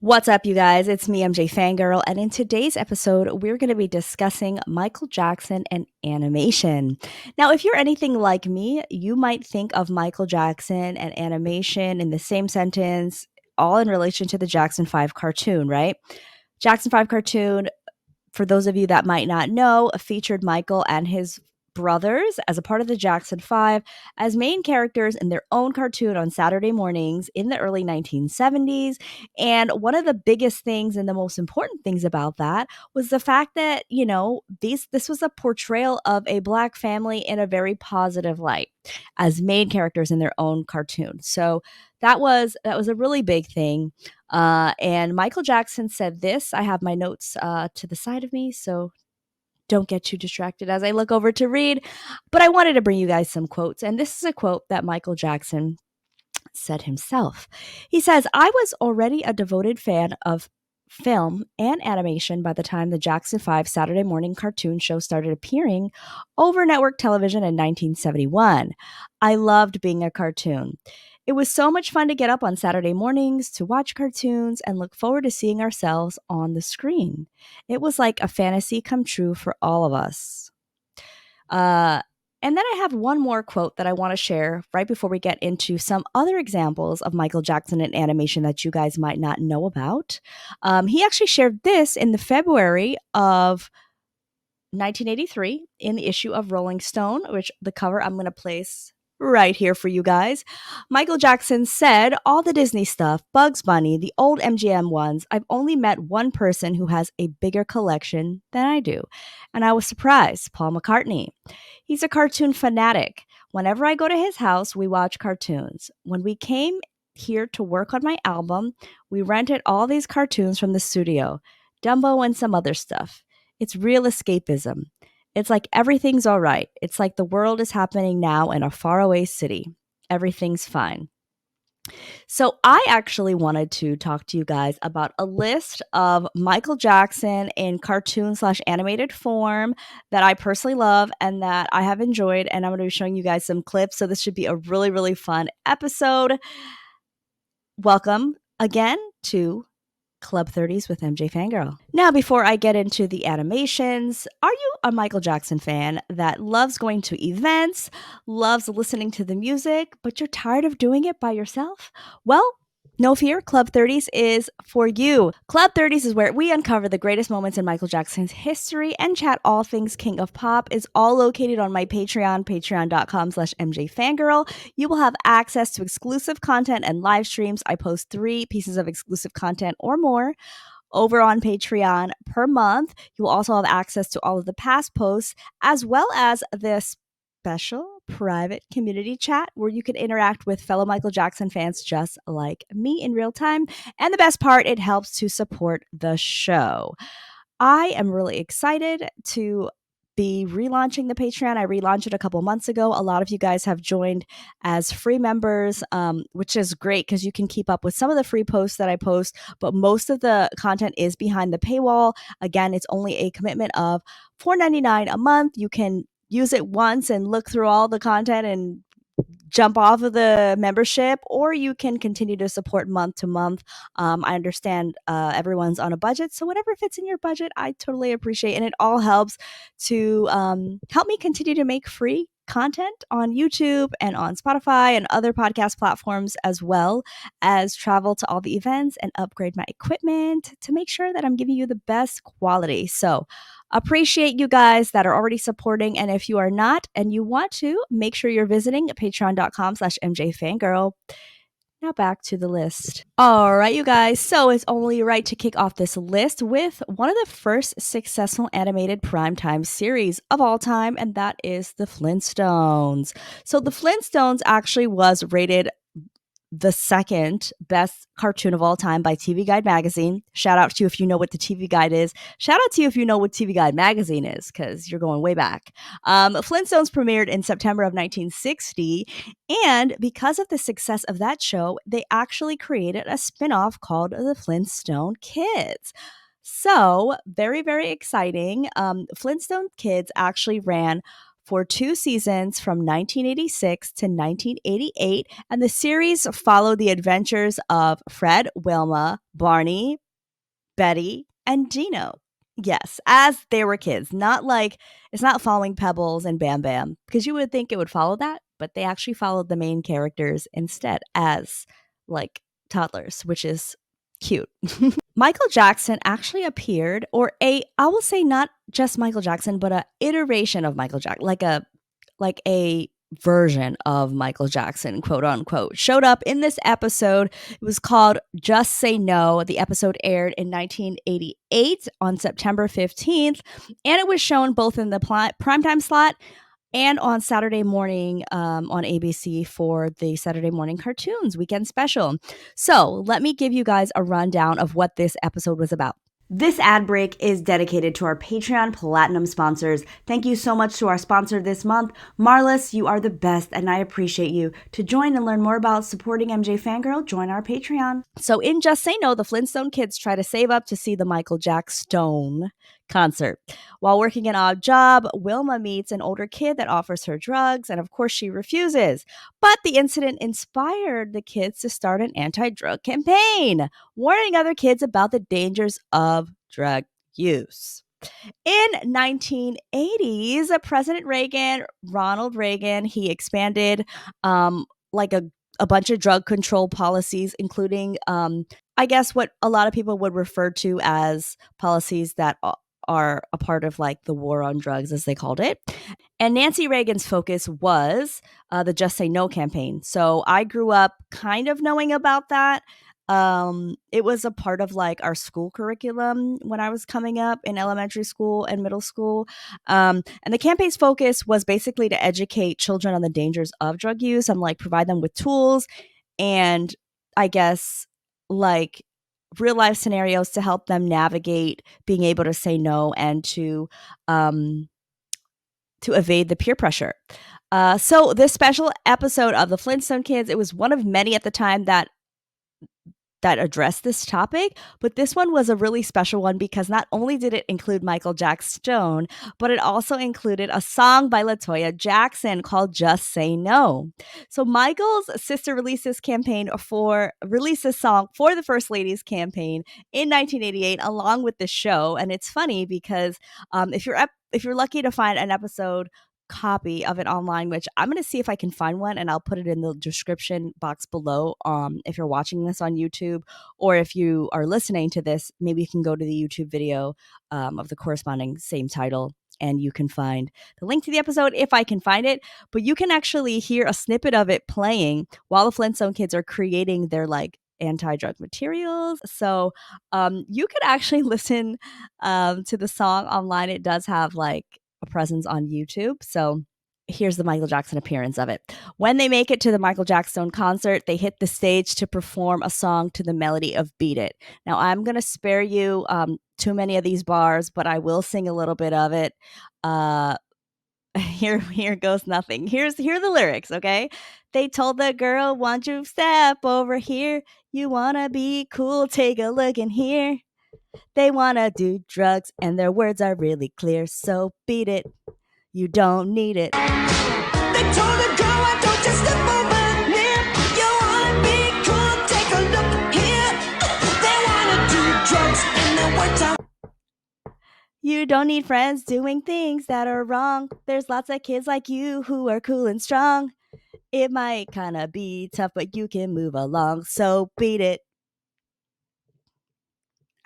What's up, you guys? It's me, MJFANGIRL, and in today's episode, we're going to be discussing Michael Jackson and animation. Now, if you're anything like me, you might think of Michael Jackson and animation in the same sentence, all in relation to the Jackson 5 cartoon, right? Jackson 5 cartoon, for those of you that might not know, featured Michael and his brothers as a part of the Jackson 5 as main characters in their own cartoon on Saturday mornings in the early 1970s. And one of the biggest things and the most important things about that was the fact that, this was a portrayal of a black family in a very positive light as main characters in their own cartoon. So that was a really big thing. And Michael Jackson said this. I have my notes to the side of me, so don't get too distracted as I look over to read. But I wanted to bring you guys some quotes. And this is a quote that Michael Jackson said himself. He says, I was already a devoted fan of film and animation by the time the Jackson 5 Saturday morning cartoon show started appearing over network television in 1971. I loved being a cartoon. It was so much fun to get up on Saturday mornings to watch cartoons and look forward to seeing ourselves on the screen. It was like a fantasy come true for all of us. Uh, and then I have one more quote that I want to share right before we get into some other examples of Michael Jackson in animation that you guys might not know about. He actually shared this in the February of 1983 in the issue of Rolling Stone, which the cover I'm going to place right here for you guys. Michael Jackson said, all the Disney stuff, Bugs Bunny, the old MGM ones, I've only met one person who has a bigger collection than I do. And I was surprised, Paul McCartney. He's a cartoon fanatic. Whenever I go to his house, we watch cartoons. When we came here to work on my album, we rented all these cartoons from the studio, Dumbo and some other stuff. It's real escapism. It's like everything's all right. It's like the world is happening now in a faraway city. Everything's fine. So, I actually wanted to talk to you guys about a list of Michael Jackson in cartoon slash animated form that I personally love and that I have enjoyed. And I'm going to be showing you guys some clips. So, this should be a really, really fun episode. Welcome again to Club 30s with MJ Fangirl. Now, before I get into the animations, are you a Michael Jackson fan that loves going to events, loves listening to the music, but you're tired of doing it by yourself? Well, no fear, Club 30s is for you. Club 30s is where we uncover the greatest moments in Michael Jackson's history and chat all things King of Pop. Is all located on my Patreon, patreon.com/MJFangirl. You will have access to exclusive content and live streams. I post 3 pieces of exclusive content or more over on Patreon per month. You will also have access to all of the past posts as well as this special private community chat where you can interact with fellow Michael Jackson fans just like me in real time. And the best part, it helps to support the show. I am really excited to be relaunching the Patreon. I relaunched it a couple months ago. A lot of you guys have joined as free members, which is great because you can keep up with some of the free posts that I post, but most of the content is behind the paywall. Again, it's only a commitment of $4.99 a month. You can use it once and look through all the content and jump off of the membership, or you can continue to support month to month. I understand everyone's on a budget, so whatever fits in your budget, I totally appreciate, and it all helps to help me continue to make free content on YouTube and on Spotify and other podcast platforms, as well as travel to all the events and upgrade my equipment to make sure that I'm giving you the best quality. So appreciate you guys that are already supporting. And if you are not and you want to, make sure you're visiting patreon.com/MJFangirl. Now back to the list. All right, you guys. So it's only right to kick off this list with one of the first successful animated primetime series of all time, and that is The Flintstones. So The Flintstones actually was rated the second best cartoon of all time by TV Guide magazine. Shout out to you if you know what the TV Guide is. Shout out to you if you know what TV Guide magazine is, because you're going way back. Flintstones premiered in September of 1960, and because of the success of that show, they actually created a spinoff called The Flintstone Kids. So, very, very exciting. Flintstone Kids actually ran for 2 seasons from 1986 to 1988, and the series followed the adventures of Fred, Wilma, Barney, Betty, and Gino. Yes, as they were kids. Not like it's not following Pebbles and Bam Bam, because you would think it would follow that, but they actually followed the main characters instead as like toddlers, which is cute. Michael Jackson actually appeared, or I will say not just Michael Jackson, but a iteration of Michael Jackson, like a version of Michael Jackson, quote unquote, showed up in this episode. It was called Just Say No. The episode aired in 1988 on September 15th, and it was shown both in the primetime slot and on Saturday morning on ABC for the Saturday morning cartoons weekend special. So let me give you guys a rundown of what this episode was about. This ad break is dedicated to our Patreon Platinum sponsors. Thank you so much to our sponsor this month, Marlis. You are the best, and I appreciate you. To join and learn more about supporting MJ Fangirl, join our Patreon. So in Just Say No, the Flintstone Kids try to save up to see the Michael Jackson concert. While working an odd job, Wilma meets an older kid that offers her drugs, and of course she refuses. But the incident inspired the kids to start an anti-drug campaign, warning other kids about the dangers of drug use. In 1980s, President Reagan, Ronald Reagan, he expanded like a bunch of drug control policies, including I guess what a lot of people would refer to as policies that are a part of like the war on drugs, as they called it. And Nancy Reagan's focus was the Just Say No campaign. So I grew up kind of knowing about that. It was a part of like our school curriculum when I was coming up in elementary school and middle school. And the campaign's focus was basically to educate children on the dangers of drug use and like provide them with tools and I guess like real life scenarios to help them navigate being able to say no and to evade the peer pressure. So this special episode of the Flintstone Kids, it was one of many at the time that addressed this topic, but this one was a really special one because not only did it include Michael Jackson, but it also included a song by LaToya Jackson called Just Say No. So Michael's sister released this song for the First Lady's campaign in 1988 along with the show, and it's funny because if you're lucky to find an episode copy of it online, which I'm going to see if I can find one and I'll put it in the description box below. If you're watching this on YouTube or if you are listening to this, maybe you can go to the YouTube video of the corresponding same title and you can find the link to the episode if I can find it. But you can actually hear a snippet of it playing while the Flintstone Kids are creating their like anti-drug materials. So you could actually listen to the song online. It does have like a presence on YouTube. So here's the Michael Jackson appearance of it. When they make it to the Michael Jackson concert, they hit the stage to perform a song to the melody of Beat It. Now, I'm going to spare you too many of these bars, but I will sing a little bit of it. Here goes nothing. Here are the lyrics, okay? They told the girl, "Want you step over here? You want to be cool? Take a look in here. They want to do drugs and their words are really clear. So beat it. You don't need it." They told the girl, "Why don't you step over here? You want to be cool? Take a look here. They want to do drugs and their words are..." You don't need friends doing things that are wrong. There's lots of kids like you who are cool and strong. It might kind of be tough, but you can move along. So beat it.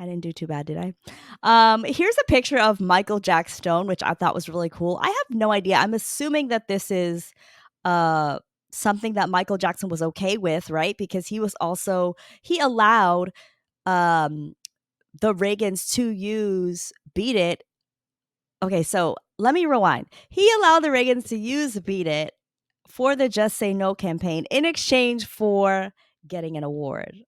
I didn't do too bad, did I? Here's a picture of Michael Jackson, which I thought was really cool. I have no idea. I'm assuming that this is something that Michael Jackson was okay with, right? Because he allowed the Reagans to use Beat It. Okay, so let me rewind. He allowed the Reagans to use Beat It for the Just Say No campaign in exchange for getting an award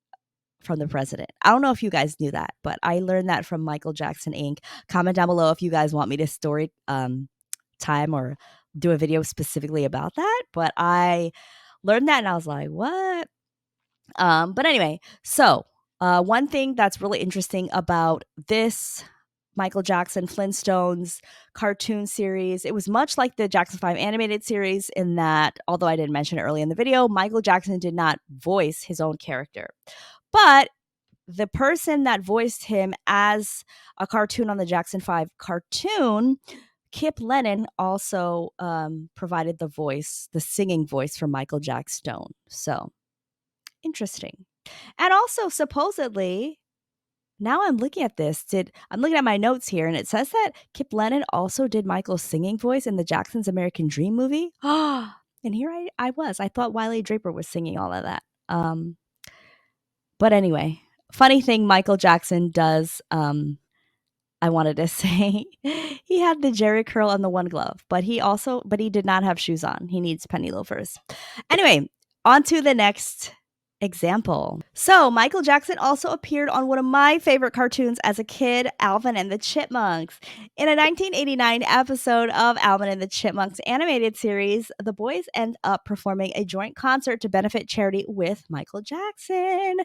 from the president. I don't know if you guys knew that, but I learned that from Michael Jackson Inc. Comment down below if you guys want me to story time or do a video specifically about that. But I learned that and I was like, what? But anyway, so one thing that's really interesting about this Michael Jackson Flintstones cartoon series. It was much like the Jackson 5 animated series in that, although I didn't mention it early in the video, Michael Jackson did not voice his own character. But the person that voiced him as a cartoon on the Jackson 5 cartoon, Kip Lennon, also provided the voice, the singing voice for Michael Jackson. So interesting. And also, supposedly, now I'm looking at this. I'm looking at my notes here, and it says that Kip Lennon also did Michael's singing voice in the Jackson's American Dream movie. And here I was. I thought Wiley Draper was singing all of that. But anyway, funny thing Michael Jackson does. I wanted to say he had the Jerry curl on the one glove, but he did not have shoes on. He needs penny loafers. Anyway, on to the next example. So Michael Jackson also appeared on one of my favorite cartoons as a kid, Alvin and the Chipmunks. In a 1989 episode of Alvin and the Chipmunks animated series, the boys end up performing a joint concert to benefit charity with Michael Jackson.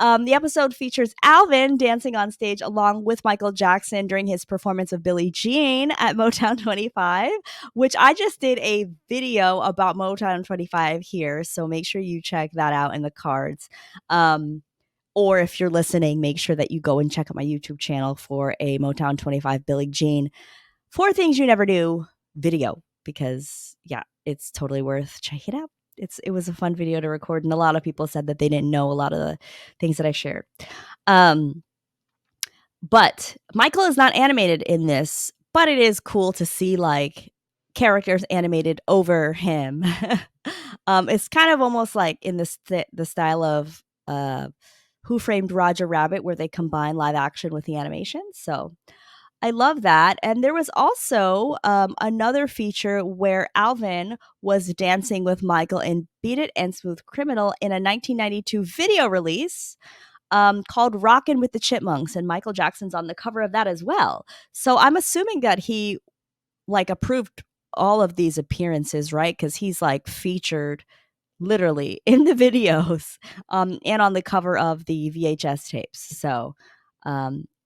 The episode features Alvin dancing on stage along with Michael Jackson during his performance of Billie Jean at Motown 25, which I just did a video about Motown 25 here. So make sure you check that out in the cards. Or if you're listening, make sure that you go and check out my YouTube channel for a Motown 25 Billie Jean 4 Things You Never Do video, because yeah, it's totally worth checking it out. It was a fun video to record, and a lot of people said that they didn't know a lot of the things that I shared. But Michael is not animated in this, but it is cool to see like characters animated over him. It's kind of almost like in the style of Who Framed Roger Rabbit, where they combine live action with the animation. So I love that. And there was also another feature where Alvin was dancing with Michael in Beat It and Smooth Criminal in a 1992 video release called Rockin' with the Chipmunks. And Michael Jackson's on the cover of that as well. So I'm assuming that he like approved all of these appearances, right? Because he's like featured literally in the videos and on the cover of the VHS tapes. So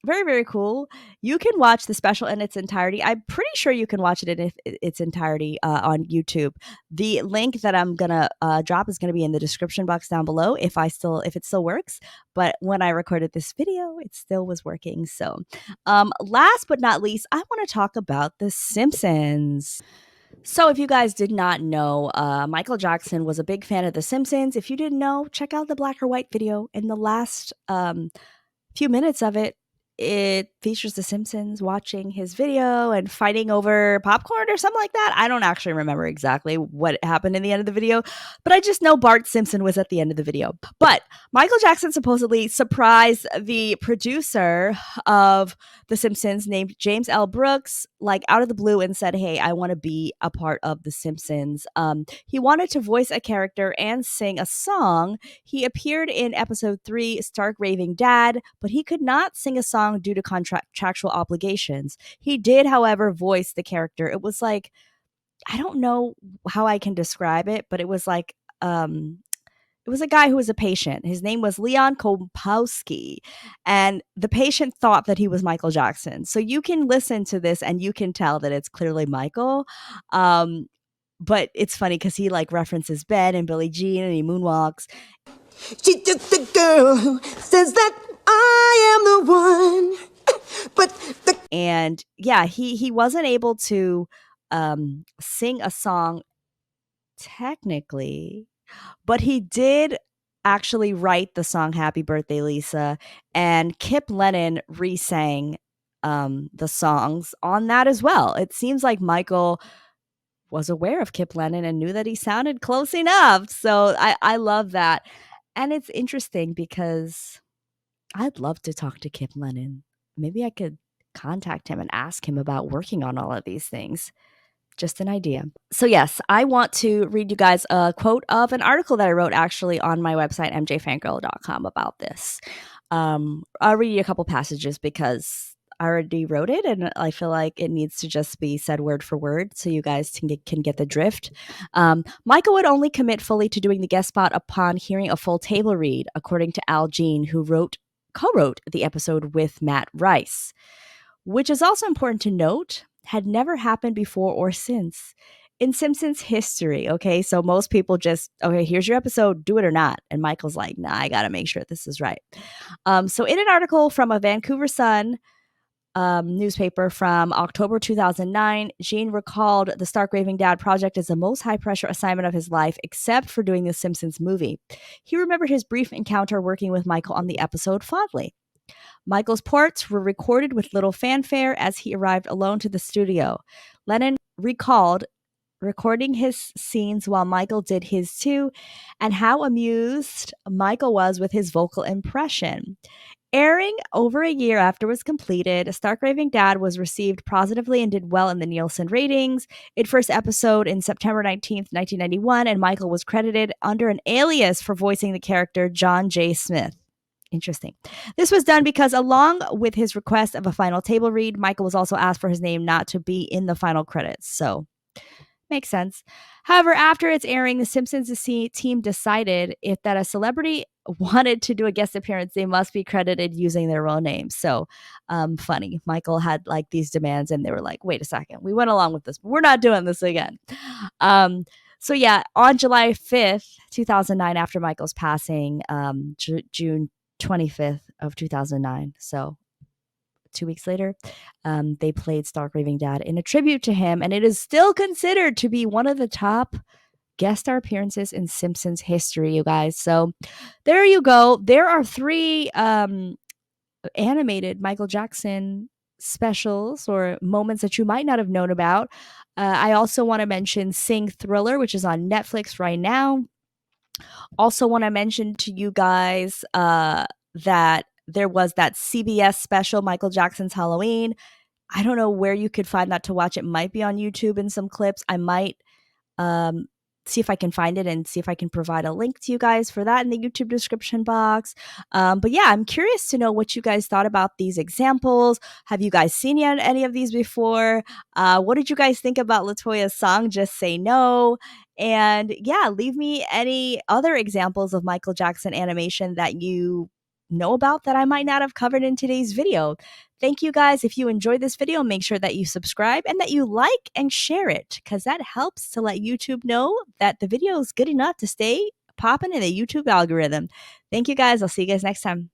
very, very cool. You can watch the special in its entirety. I'm pretty sure you can watch it in its entirety on YouTube. The link that I'm gonna drop is gonna be in the description box down below if it still works. But when I recorded this video, it still was working. So last but not least, I want to talk about the Simpsons. So, if you guys did not know, Michael Jackson was a big fan of The Simpsons. If you didn't know, check out the black or white video. In the last few minutes of it, it features The Simpsons watching his video and fighting over popcorn or something like that. I don't actually remember exactly what happened in the end of the video, but I just know Bart Simpson was at the end of the video. But Michael Jackson supposedly surprised the producer of The Simpsons, named James L. Brooks, like out of the blue, and said, "Hey, I want to be a part of The Simpsons." He wanted to voice a character and sing a song. He appeared in episode 3, Stark Raving Dad, but he could not sing a song due to contractual obligations. He did, however, voice the character. It was like, I don't know how I can describe it, but it was like, it was a guy who was a patient. His name was Leon Kompowski, and the patient thought that he was Michael Jackson. So you can listen to this and you can tell that it's clearly Michael. But it's funny because he like references Ben and Billie Jean, and he moonwalks. She's just a girl who says that I am the one. And yeah, he wasn't able to sing a song technically, but he did actually write the song Happy Birthday Lisa, and Kip Lennon re-sang the songs on that as well. It seems like Michael was aware of Kip Lennon and knew that he sounded close enough. So I love that. And it's interesting because I'd love to talk to Kip Lennon. Maybe I could contact him and ask him about working on all of these things. Just an idea. So yes, I want to read you guys a quote of an article that I wrote actually on my website, MJFANGIRL.com, about this. I'll read you a couple passages because I already wrote it and I feel like it needs to just be said word for word so you guys can get the drift. Michael would only commit fully to doing the guest spot upon hearing a full table read, according to Al Jean, who co-wrote the episode with Matt Rice. which is also important to note, had never happened before or since in Simpsons history. Okay, so most people just, okay, here's your episode, do it or not. And Michael's like, nah, I got to make sure this is right. So, in an article from a Vancouver Sun newspaper from October 2009, Gene recalled the Stark Raving Dad project as the most high pressure assignment of his life, except for doing the Simpsons movie. He remembered his brief encounter working with Michael on the episode fondly. Michael's parts were recorded with little fanfare as he arrived alone to the studio. Lennon recalled recording his scenes while Michael did his too, and how amused Michael was with his vocal impression. Airing over a year after it was completed, Stark Raving Dad was received positively and did well in the Nielsen ratings. Its first episode in September 19th, 1991, and Michael was credited under an alias for voicing the character John J. Smith. Interesting. This was done because, along with his request of a final table read, Michael was also asked for his name not to be in the final credits. So, makes sense. However, after its airing, the Simpsons team decided if that a celebrity wanted to do a guest appearance, they must be credited using their real names. So, funny. Michael had like these demands, and they were like, "Wait a second, we went along with this, but we're not doing this again." So yeah, on July 5th, 2009, after Michael's passing, June 25th of 2009. So 2 weeks later, they played Stark Raving Dad in a tribute to him, and it is still considered to be one of the top guest star appearances in Simpsons history, you guys. So there you go. There are three animated Michael Jackson specials or moments that you might not have known about. I also want to mention Sing Thriller, which is on Netflix right now. Also, want to mention to you guys that there was that CBS special, Michael Jackson's Halloween. I don't know where you could find that to watch. It might be on YouTube in some clips. I might um, see if I can find it and see if I can provide a link to you guys for that in the YouTube description box. But yeah, I'm curious to know what you guys thought about these examples. Have you guys seen any of these before? What did you guys think about Latoya's song, Just Say No? And yeah, leave me any other examples of Michael Jackson animation that you know about that I might not have covered in today's video. Thank you guys. If you enjoyed this video, make sure that you subscribe and that you like and share it, because that helps to let YouTube know that the video is good enough to stay popping in the YouTube algorithm. Thank you guys. I'll see you guys next time.